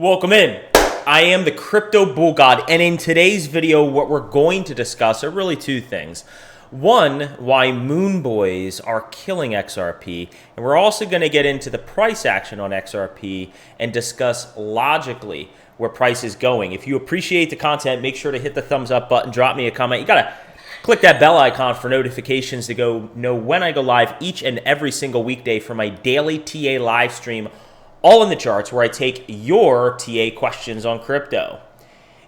Welcome in. I am the Crypto Bull God, and in today's video, what we're going to discuss are really two things. One, why Moonboys are killing XRP, and we're also going to get into the price action on XRP and discuss logically where price is going. If you appreciate the content, make sure to hit the thumbs up button, drop me a comment. You got to click that bell icon for notifications to know when I go live each and every single weekday for my daily TA live stream, all in the charts, where I take your TA questions on crypto.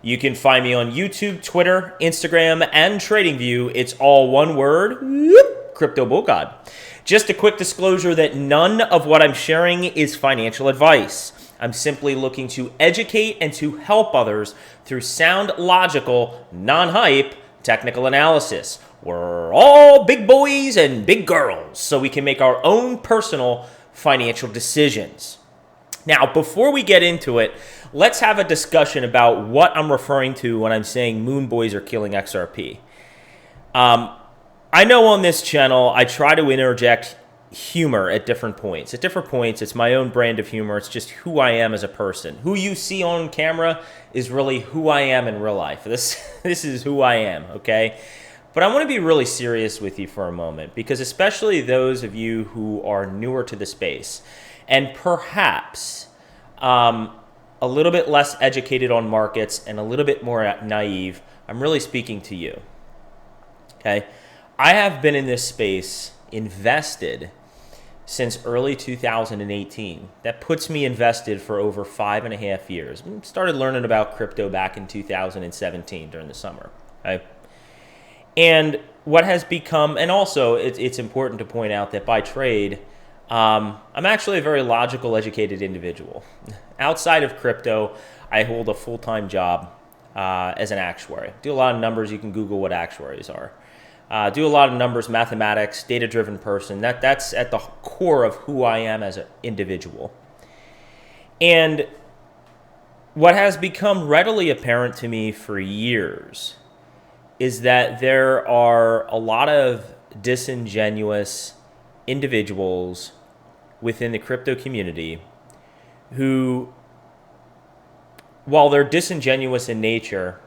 You can find me on YouTube, Twitter, Instagram, and TradingView. It's all one word, Crypto Bull God. Just a quick disclosure that none of what I'm sharing is financial advice. I'm simply looking to educate and to help others through sound, logical, non-hype, technical analysis. We're all big boys and big girls, so we can make our own personal financial decisions. Now, before we get into it, let's have a discussion about what I'm referring to when I'm saying Moonboys are killing XRP. I know on this channel, I try to interject humor at different points. At different points, it's my own brand of humor. It's just who I am as a person. Who you see on camera is really who I am in real life. This is who I am, okay? But I want to be really serious with you for a moment, because especially those of you who are newer to the space and perhaps a little bit less educated on markets and a little bit more naive, I'm really speaking to you, okay? I have been in this space invested since early 2018. That puts me invested for over 5.5 years. Started learning about crypto back in 2017 during the summer, okay? And what has become, and also it's important to point out that by trade, I'm actually a very logical, educated individual. Outside of crypto, I hold a full-time job as an actuary. Do a lot of numbers. You can Google what actuaries are. Do a lot of numbers, mathematics, data-driven person. That's at the core of who I am as an individual. And what has become readily apparent to me for years is that there are a lot of disingenuous individuals within the crypto community who, while they're disingenuous in nature,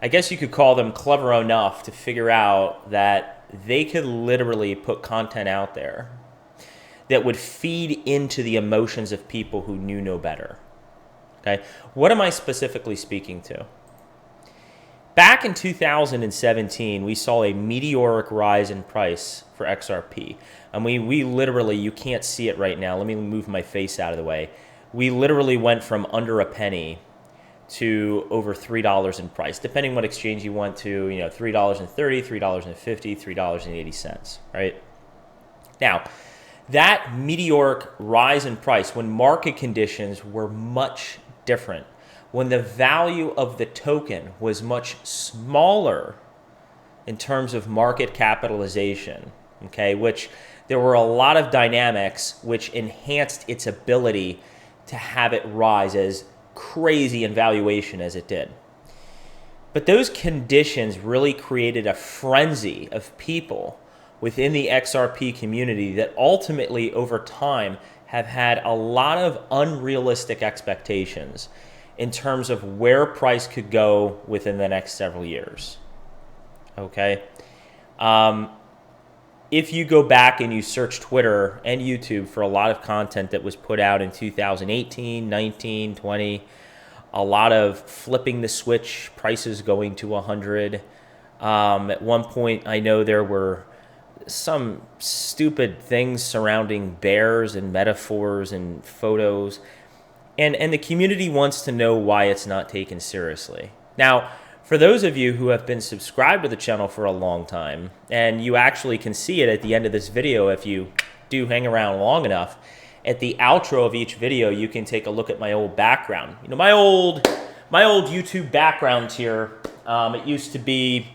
I guess you could call them clever enough to figure out that they could literally put content out there that would feed into the emotions of people who knew no better. Okay, what am I specifically speaking to? Back in 2017, we saw a meteoric rise in price for XRP. And we literally, you can't see it right now. Let me move my face out of the way. We literally went from under a penny to over $3 in price, depending what exchange you went to, $3.30, $3.50, $3.80, right? Now, that meteoric rise in price, when market conditions were much different, when the value of the token was much smaller in terms of market capitalization, okay, which there were a lot of dynamics which enhanced its ability to have it rise as crazy in valuation as it did. But those conditions really created a frenzy of people within the XRP community that ultimately over time have had a lot of unrealistic expectations in terms of where price could go within the next several years, okay? If you go back and you search Twitter and YouTube for a lot of content that was put out in 2018, 19, 20, a lot of flipping the switch, prices going to 100. At one point, I know there were some stupid things surrounding bears and metaphors and photos. And the community wants to know why it's not taken seriously. Now, for those of you who have been subscribed to the channel for a long time, and you actually can see it at the end of this video if you do hang around long enough, at the outro of each video, you can take a look at my old background. My old YouTube background here, it used to be,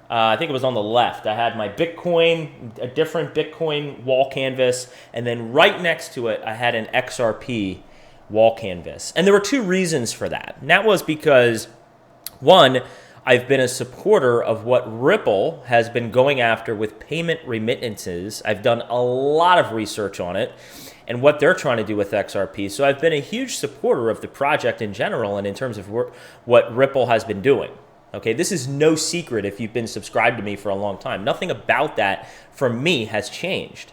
I think it was on the left. I had my Bitcoin, a different Bitcoin wall canvas, and then right next to it, I had an XRP wall canvas. And there were two reasons for that. And that was because, one, I've been a supporter of what Ripple has been going after with payment remittances. I've done a lot of research on it and what they're trying to do with XRP. So I've been a huge supporter of the project in general and in terms of what Ripple has been doing. Okay, this is no secret if you've been subscribed to me for a long time. Nothing about that for me has changed.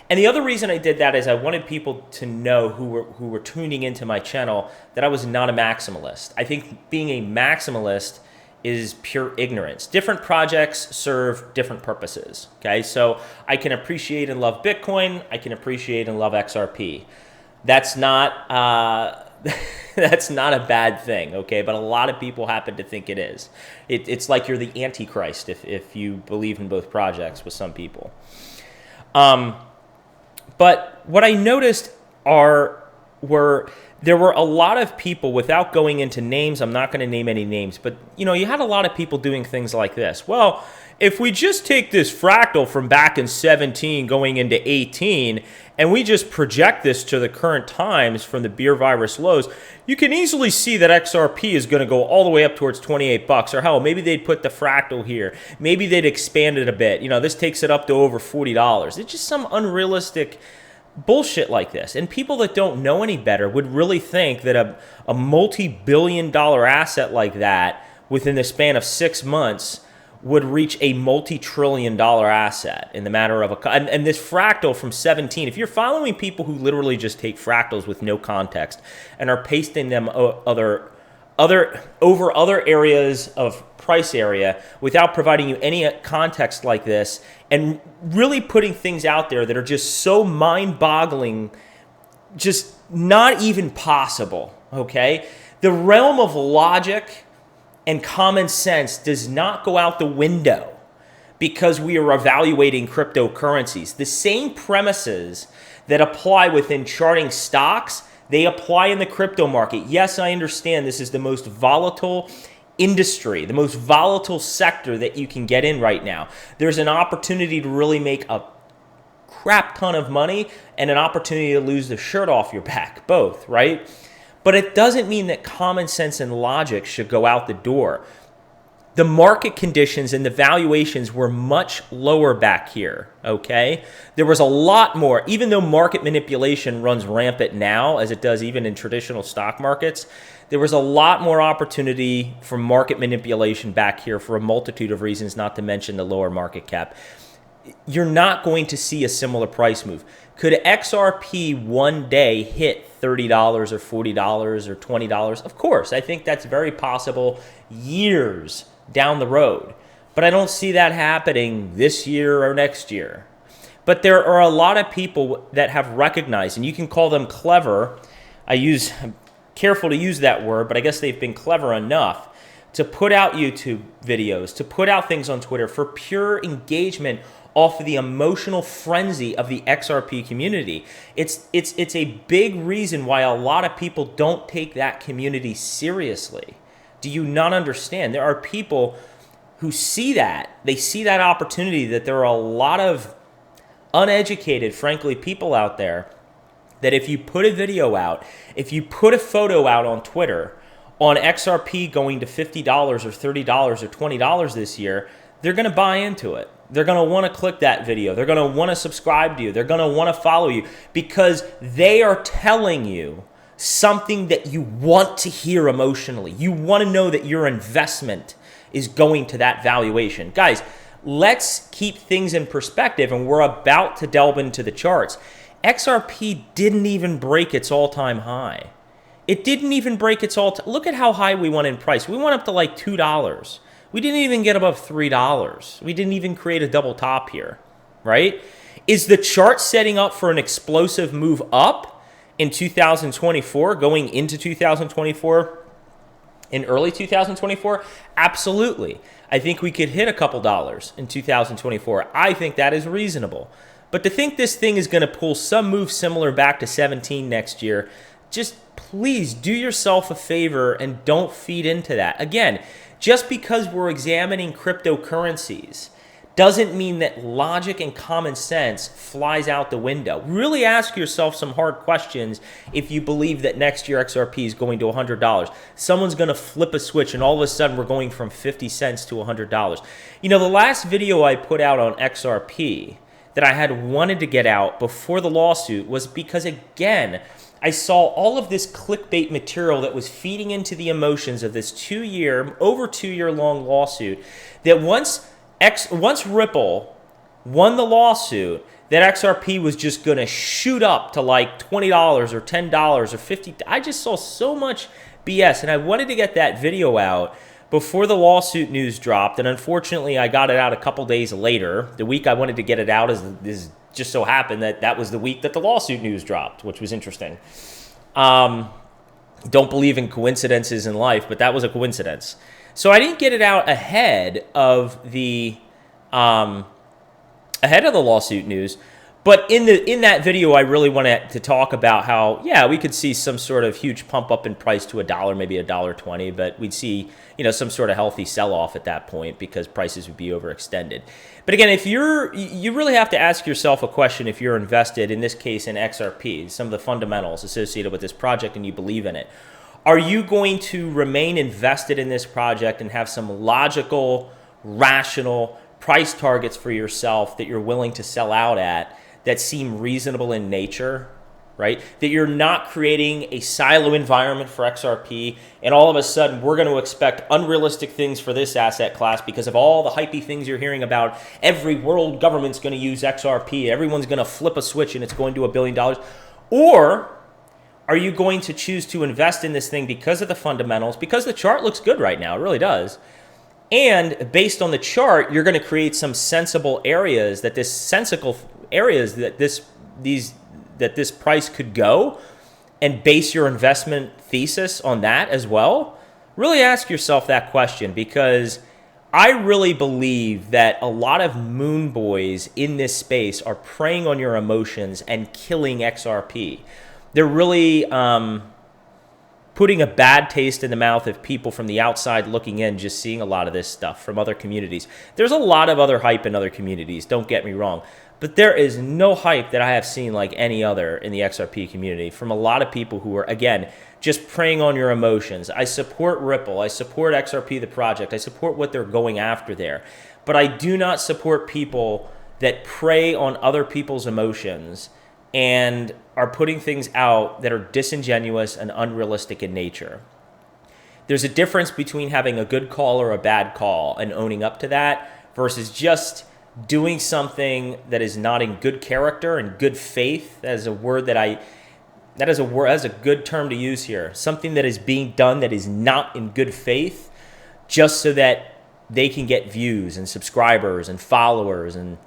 And the other reason I did that is I wanted people to know who were tuning into my channel that I was not a maximalist. I think being a maximalist is pure ignorance. Different projects serve different purposes, okay? So I can appreciate and love Bitcoin. I can appreciate and love XRP. That's not, that's not a bad thing, okay? But a lot of people happen to think it is. It's like you're the Antichrist if you believe in both projects with some people. But what I noticed there were a lot of people, without going into names, I'm not going to name any names, but you had a lot of people doing things like this. Well, if we just take this fractal from back in 17 going into 18, and we just project this to the current times from the beer virus lows, you can easily see that XRP is going to go all the way up towards 28 bucks, or hell, maybe they'd put the fractal here. Maybe they'd expand it a bit. This takes it up to over $40. It's just some unrealistic bullshit like this. And people that don't know any better would really think that a multi-billion-dollar asset like that within the span of 6 months would reach a multi-trillion-dollar asset in the matter of and this fractal from 17, if you're following people who literally just take fractals with no context and are pasting them over other areas of price area without providing you any context like this and really putting things out there that are just so mind-boggling, just not even possible, okay? The realm of logic and common sense does not go out the window because we are evaluating cryptocurrencies. The same premises that apply within charting stocks, they apply in the crypto market. Yes, I understand this is the most volatile industry, the most volatile sector that you can get in right now. There's an opportunity to really make a crap ton of money and an opportunity to lose the shirt off your back, both, right? But it doesn't mean that common sense and logic should go out the door. The market conditions and the valuations were much lower back here, okay? There was a lot more, even though market manipulation runs rampant now, as it does even in traditional stock markets, there was a lot more opportunity for market manipulation back here for a multitude of reasons, not to mention the lower market cap. You're not going to see a similar price move. Could XRP one day hit $30 or $40 or $20? Of course, I think that's very possible years down the road. But I don't see that happening this year or next year. But there are a lot of people that have recognized, and you can call them clever. I'm careful to use that word, but I guess they've been clever enough to put out YouTube videos, to put out things on Twitter for pure engagement off of the emotional frenzy of the XRP community. It's a big reason why a lot of people don't take that community seriously. Do you not understand? There are people who see that. They see that opportunity, that there are a lot of uneducated, frankly, people out there that if you put a video out, if you put a photo out on Twitter on XRP going to $50 or $30 or $20 this year, they're going to buy into it. They're going to want to click that video. They're going to want to subscribe to you. They're going to want to follow you because they are telling you something that you want to hear emotionally. You want to know that your investment is going to that valuation. Guys, let's keep things in perspective, and we're about to delve into the charts. XRP didn't even break its all-time high. It didn't even break its all-time. Look at how high we went in price. We went up to like $2. We didn't even get above $3. We didn't even create a double top here, right? Is the chart setting up for an explosive move up in 2024, going into 2024, in early 2024? Absolutely. I think we could hit a couple dollars in 2024. I think that is reasonable. But to think this thing is going to pull some move similar back to 17 next year, just please do yourself a favor and don't feed into that. Again, just because we're examining cryptocurrencies doesn't mean that logic and common sense flies out the window. Really ask yourself some hard questions if you believe that next year XRP is going to $100. Someone's going to flip a switch and all of a sudden we're going from 50 cents to $100. You know, the last video I put out on XRP that I had wanted to get out before the lawsuit was because, again, I saw all of this clickbait material that was feeding into the emotions of this over 2 year long lawsuit, that once Ripple won the lawsuit, that XRP was just going to shoot up to like $20 or $10 or $50. I just saw so much BS, and I wanted to get that video out before the lawsuit news dropped, and unfortunately I got it out a couple days later. The week I wanted to get it out is just so happened that was the week that the lawsuit news dropped, which was interesting. Don't believe in coincidences in life, but that was a coincidence. So I didn't get it out ahead of the lawsuit news. But in that video, I really wanted to talk about how, yeah, we could see some sort of huge pump up in price to $1, maybe $1.20, but we'd see, you know, some sort of healthy sell-off at that point because prices would be overextended. But again, you really have to ask yourself a question if you're invested, in this case in XRP, some of the fundamentals associated with this project and you believe in it. Are you going to remain invested in this project and have some logical, rational price targets for yourself that you're willing to sell out at that seem reasonable in nature, right? That you're not creating a silo environment for XRP and all of a sudden we're going to expect unrealistic things for this asset class because of all the hypey things you're hearing about. Every world government's going to use XRP. Everyone's going to flip a switch and it's going to $1 billion. Or are you going to choose to invest in this thing because of the fundamentals, because the chart looks good right now, it really does. And based on the chart, you're going to create some sensible areas that this price could go, and base your investment thesis on that as well. Really ask yourself that question, because I really believe that a lot of Moonboys in this space are preying on your emotions and killing XRP. They're really putting a bad taste in the mouth of people from the outside looking in, just seeing a lot of this stuff from other communities. There's a lot of other hype in other communities, don't get me wrong, but there is no hype that I have seen like any other in the XRP community from a lot of people who are, again, just preying on your emotions. I support Ripple, I support XRP the project, I support what they're going after there, but I do not support people that prey on other people's emotions and are putting things out that are disingenuous and unrealistic in nature. There's a difference between having a good call or a bad call and owning up to that versus just doing something that is not in good character and good faith. That is a word that's a good term to use here. Something that is being done that is not in good faith just so that they can get views and subscribers and followers, and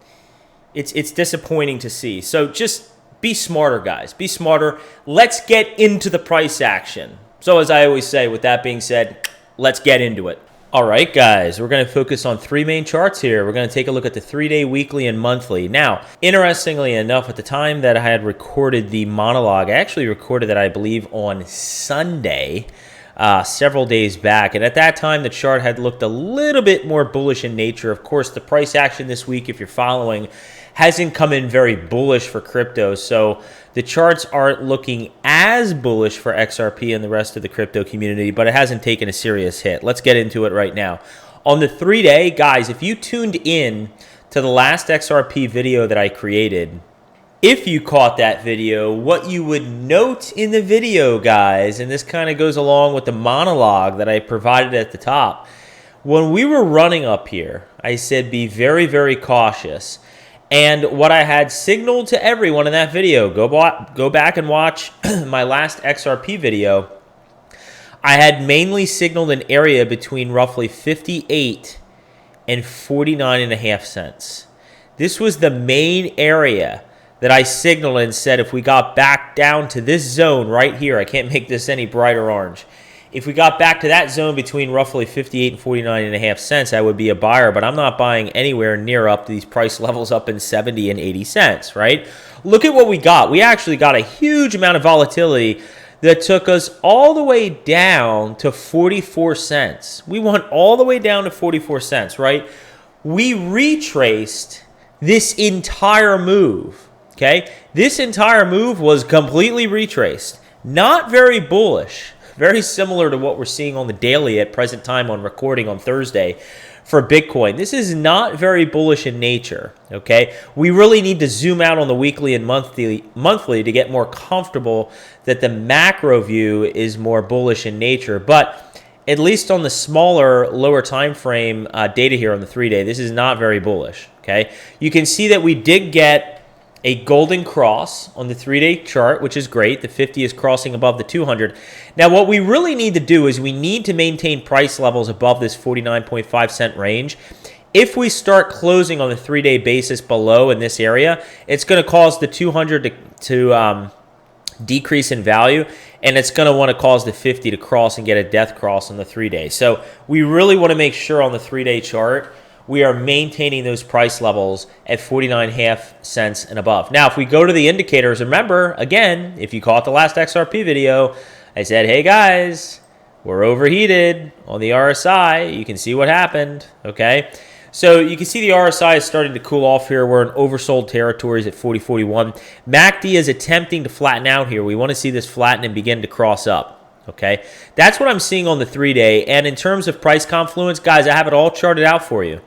it's disappointing to see. So just be smarter, guys. Be smarter. Let's get into the price action. So as I always say, with that being said, let's get into it. All right, guys, we're going to focus on three main charts here. We're going to take a look at the 3-day, weekly, and monthly. Now, interestingly enough, at the time that I had recorded the monologue, I actually recorded that, I believe, on Sunday, several days back. And at that time, the chart had looked a little bit more bullish in nature. Of course, the price action this week, if you're following, hasn't come in very bullish for crypto. So the charts aren't looking as bullish for XRP and the rest of the crypto community, but it hasn't taken a serious hit. Let's get into it right now. On the 3-day, guys, if you tuned in to the last XRP video that I created, if you caught that video, what you would note in the video, guys, and this kind of goes along with the monologue that I provided at the top, when we were running up here, I said be very, very cautious. And what I had signaled to everyone in that video, go back and watch my last XRP video, I had mainly signaled an area between roughly 58 and 49.5 cents. This was the main area that I signaled and said if we got back down to this zone right here, I can't make this any brighter orange. If we got back to that zone between roughly 58 and 49.5 cents, I would be a buyer, but I'm not buying anywhere near up to these price levels up in 70 and 80 cents, right? Look at what we got. We actually got a huge amount of volatility that took us all the way down to 44 cents. We went all the way down to 44 cents, right? we retraced this entire move, okay? This entire move was completely retraced. Not very bullish. Very similar to what we're seeing on the daily at present time on recording on Thursday for Bitcoin. This is not very bullish in nature, okay? We really need to zoom out on the weekly and monthly to get more comfortable that the macro view is more bullish in nature. But at least on the smaller, lower time frame data here on the 3-day, this is not very bullish, okay? You can see that we did get a golden cross on the 3-day chart, which is great. The 50 is crossing above the 200. Now, what we really need to do is we need to maintain price levels above this 49.5 cent range. If we start closing on the 3-day basis below in this area, it's going to cause the 200 to decrease in value, and it's going to want to cause the 50 to cross and get a death cross on the 3-day. So we really want to make sure on the 3-day chart we are maintaining those price levels at 49.5 cents and above. Now, if we go to the indicators, remember, again, if you caught the last XRP video, I said, hey guys, we're overheated on the RSI. You can see what happened, okay? So you can see the RSI is starting to cool off here. We're in oversold territories at 40.41. MACD is attempting to flatten out here. We want to see this flatten and begin to cross up. Okay, that's what I'm seeing on the 3-day. And in terms of price confluence, guys, I have it all charted out for you.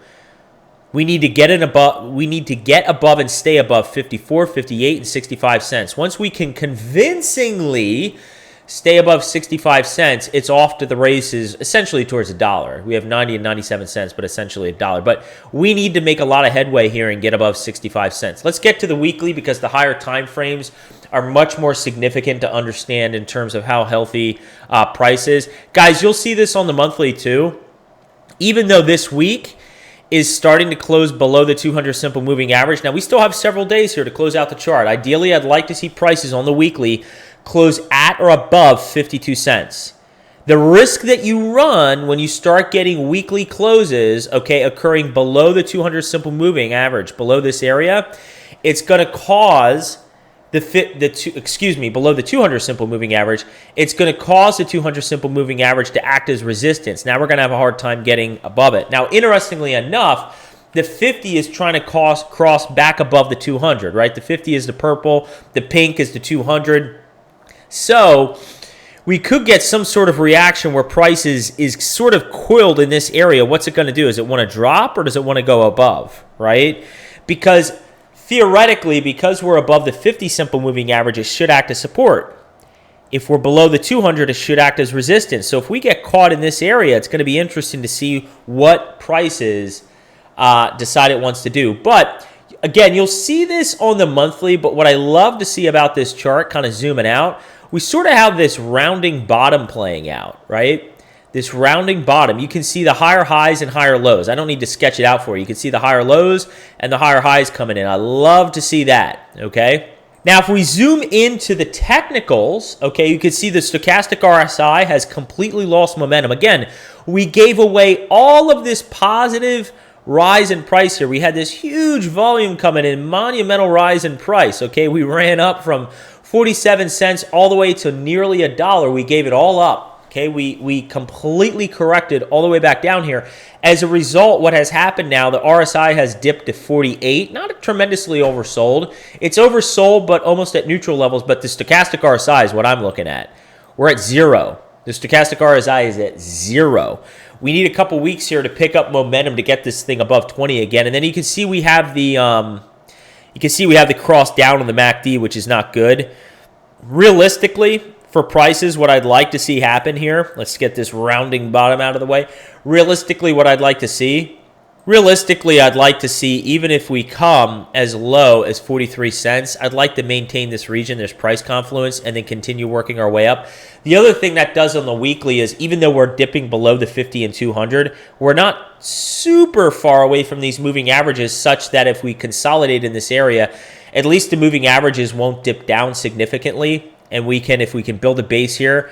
We need to get above. We need to get above and stay above 54, 58, and 65 cents. Once we can convincingly stay above 65 cents, it's off to the races, essentially towards $1. We have 90 and 97 cents, but essentially $1. But we need to make a lot of headway here and get above 65 cents. Let's get to the weekly because the higher time frames are much more significant to understand in terms of how healthy price is. Guys, you'll see this on the monthly too. Even though this week is starting to close below the 200 simple moving average. Now, we still have several days here to close out the chart. Ideally, I'd like to see prices on the weekly close at or above 52 cents. The risk that you run when you start getting weekly closes, okay, occurring below the 200 simple moving average, below this area, it's going to cause below the 200 simple moving average, it's going to cause the 200 simple moving average to act as resistance. Now we're going to have a hard time getting above it. Now, interestingly enough, the 50 is trying to cross back above the 200, right? The 50 is the purple, the pink is the 200. So we could get some sort of reaction where price is sort of coiled in this area. What's it going to do? Does it want to drop or does it want to go above, right? Because theoretically, because we're above the 50 simple moving average, it should act as support. If we're below the 200, it should act as resistance. So if we get caught in this area, it's going to be interesting to see what prices decide it wants to do. But again, you'll see this on the monthly, but what I love to see about this chart, kind of zooming out, we sort of have this rounding bottom playing out, right? This rounding bottom. You can see the higher highs and higher lows. I don't need to sketch it out for you. You can see the higher lows and the higher highs coming in. I love to see that, okay? Now, if we zoom into the technicals, okay, you can see the stochastic RSI has completely lost momentum. Again, we gave away all of this positive rise in price here. We had this huge volume coming in, monumental rise in price, okay? We ran up from 47 cents all the way to nearly $1. We gave it all up. Okay, we completely corrected all the way back down here. As a result, what has happened now, the RSI has dipped to 48, not tremendously oversold. It's oversold, but almost at neutral levels, but the stochastic RSI is what I'm looking at. We're at 0. The stochastic RSI is at 0. We need a couple weeks here to pick up momentum to get this thing above 20 again. And then you can see we have the cross down on the MACD, which is not good. Realistically, for prices, what I'd like to see happen here, let's get this rounding bottom out of the way. Realistically, what I'd like to see, even if we come as low as 43 cents, I'd like to maintain this region, this price confluence, and then continue working our way up. The other thing that does on the weekly is, even though we're dipping below the 50 and 200, we're not super far away from these moving averages such that if we consolidate in this area, at least the moving averages won't dip down significantly. And if we can build a base here,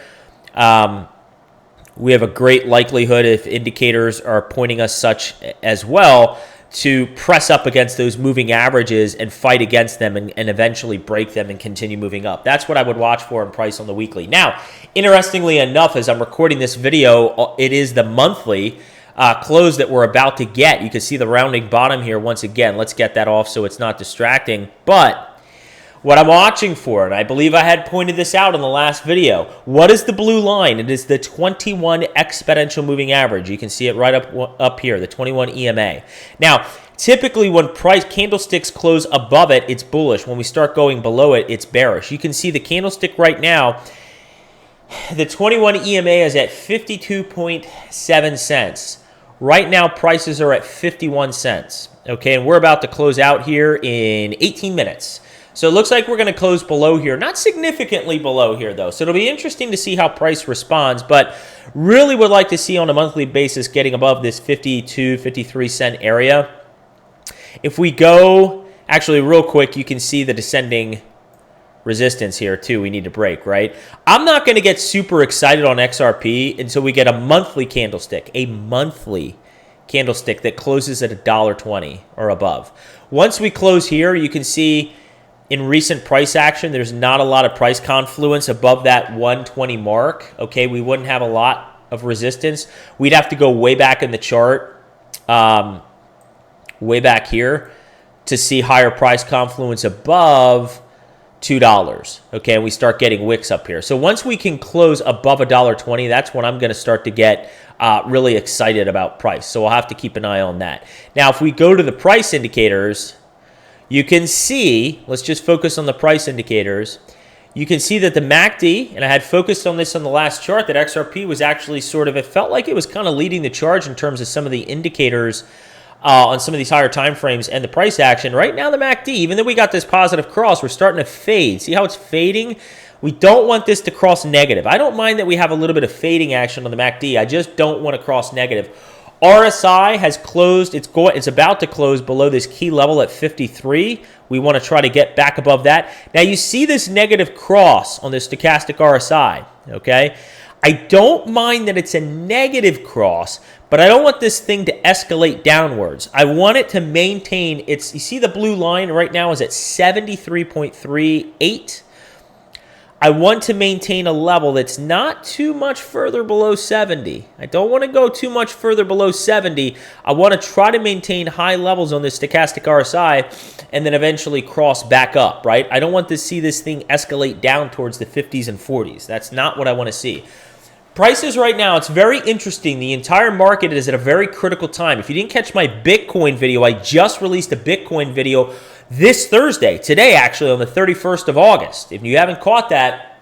we have a great likelihood, if indicators are pointing us such as well, to press up against those moving averages and fight against them and eventually break them and continue moving up. That's what I would watch for in price on the weekly. Now, interestingly enough, as I'm recording this video, it is the monthly. close that we're about to get. You can see the rounding bottom here once again. Let's get that off so it's not distracting. But what I'm watching for, and I believe I had pointed this out in the last video, what is the blue line? It is the 21 exponential moving average. You can see it right up here, the 21 EMA. Now, typically when price candlesticks close above it, it's bullish. When we start going below it, it's bearish. You can see the candlestick right now, the 21 EMA is at 52.7 cents. Right now, prices are at 51 cents. Okay, and we're about to close out here in 18 minutes. So it looks like we're going to close below here. Not significantly below here, though. So it'll be interesting to see how price responds, but really would like to see on a monthly basis getting above this 52, 53 cent area. If we go, actually real quick, you can see the descending resistance here too. We need to break, right? I'm not going to get super excited on XRP until we get a monthly candlestick that closes at $1.20 or above. Once we close here, you can see in recent price action, there's not a lot of price confluence above that 120 mark. Okay, we wouldn't have a lot of resistance. We'd have to go way back in the chart, way back here, to see higher price confluence above $2. Okay, and we start getting wicks up here. So once we can close above $1.20, that's when I'm going to start to get really excited about price. So we'll have to keep an eye on that. Now, if we go to the price indicators, you can see, let's just focus on the price indicators. You can see that the MACD, and I had focused on this on the last chart, that XRP was actually sort of, it felt like it was kind of leading the charge in terms of some of the indicators on some of these higher time frames and the price action. Right now, the MACD, even though we got this positive cross, we're starting to fade. See how it's fading? We don't want this to cross negative. I don't mind that we have a little bit of fading action on the MACD. I just don't want to cross negative. RSI has closed. It's about to close below this key level at 53. We want to try to get back above that. Now, you see this negative cross on this stochastic RSI, okay? I don't mind that it's a negative cross, but I don't want this thing to escalate downwards. I want it to maintain its, you see the blue line right now is at 73.38. I want to maintain a level that's not too much further below 70. I don't want to go too much further below 70. I want to try to maintain high levels on this stochastic RSI and then eventually cross back up, right? I don't want to see this thing escalate down towards the 50s and 40s. That's not what I want to see. Prices right now, it's very interesting. The entire market is at a very critical time. If you didn't catch my Bitcoin video, I just released a Bitcoin video this Thursday, today actually, on the 31st of August. If you haven't caught that,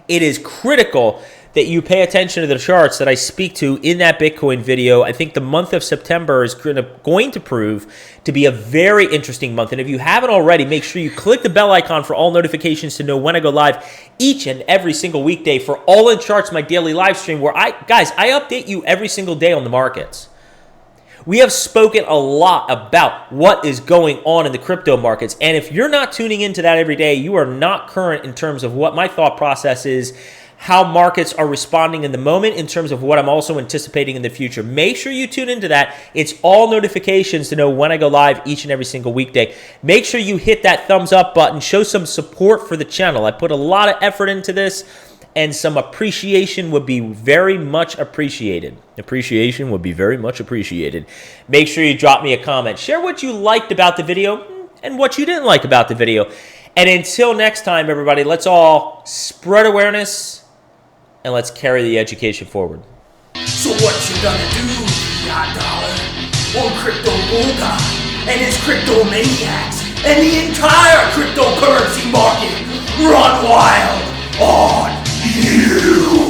it is critical that you pay attention to the charts that I speak to in that Bitcoin video. I think the month of September is going to prove to be a very interesting month. And if you haven't already, make sure you click the bell icon for all notifications to know when I go live each and every single weekday for All In Charts, my daily live stream, where I update you every single day on the markets. We have spoken a lot about what is going on in the crypto markets. And if you're not tuning into that every day, you are not current in terms of what my thought process is, how markets are responding in the moment, in terms of what I'm also anticipating in the future. Make sure you tune into that. It's all notifications to know when I go live each and every single weekday. Make sure you hit that thumbs up button. Show some support for the channel. I put a lot of effort into this, and some appreciation would be very much appreciated. Appreciation would be very much appreciated. Make sure you drop me a comment. Share what you liked about the video and what you didn't like about the video. And until next time, everybody, let's all spread awareness and let's carry the education forward. So what you gonna do, $5 on Crypto Bullguy and his crypto maniacs and the entire cryptocurrency market run wild on you?